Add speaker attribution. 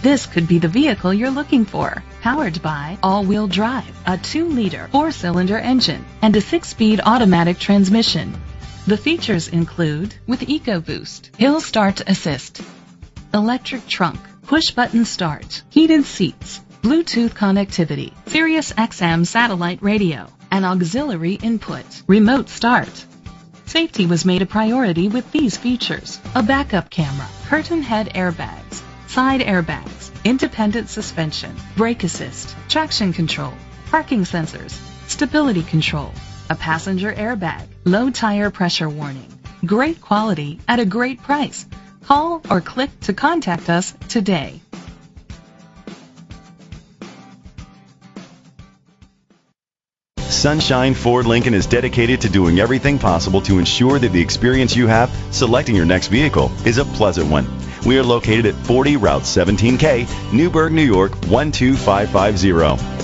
Speaker 1: This could be the vehicle you're looking for. Powered by all-wheel drive, a 2-liter 4-cylinder engine, and a 6-speed automatic transmission. The features include with EcoBoost, Hill Start Assist, electric trunk, push-button start, heated seats, Bluetooth connectivity, Sirius XM satellite radio, and auxiliary input, remote start. Safety was made a priority with these features: a backup camera, curtain head airbags, side airbags, independent suspension, brake assist, traction control, parking sensors, stability control, a passenger airbag, low tire pressure warning. Great quality at a great price. Call or click to contact us today.
Speaker 2: Sunshine Ford Lincoln is dedicated to doing everything possible to ensure that the experience you have selecting your next vehicle is a pleasant one. We are located at 40 Route 17K, Newburgh, New York 12550.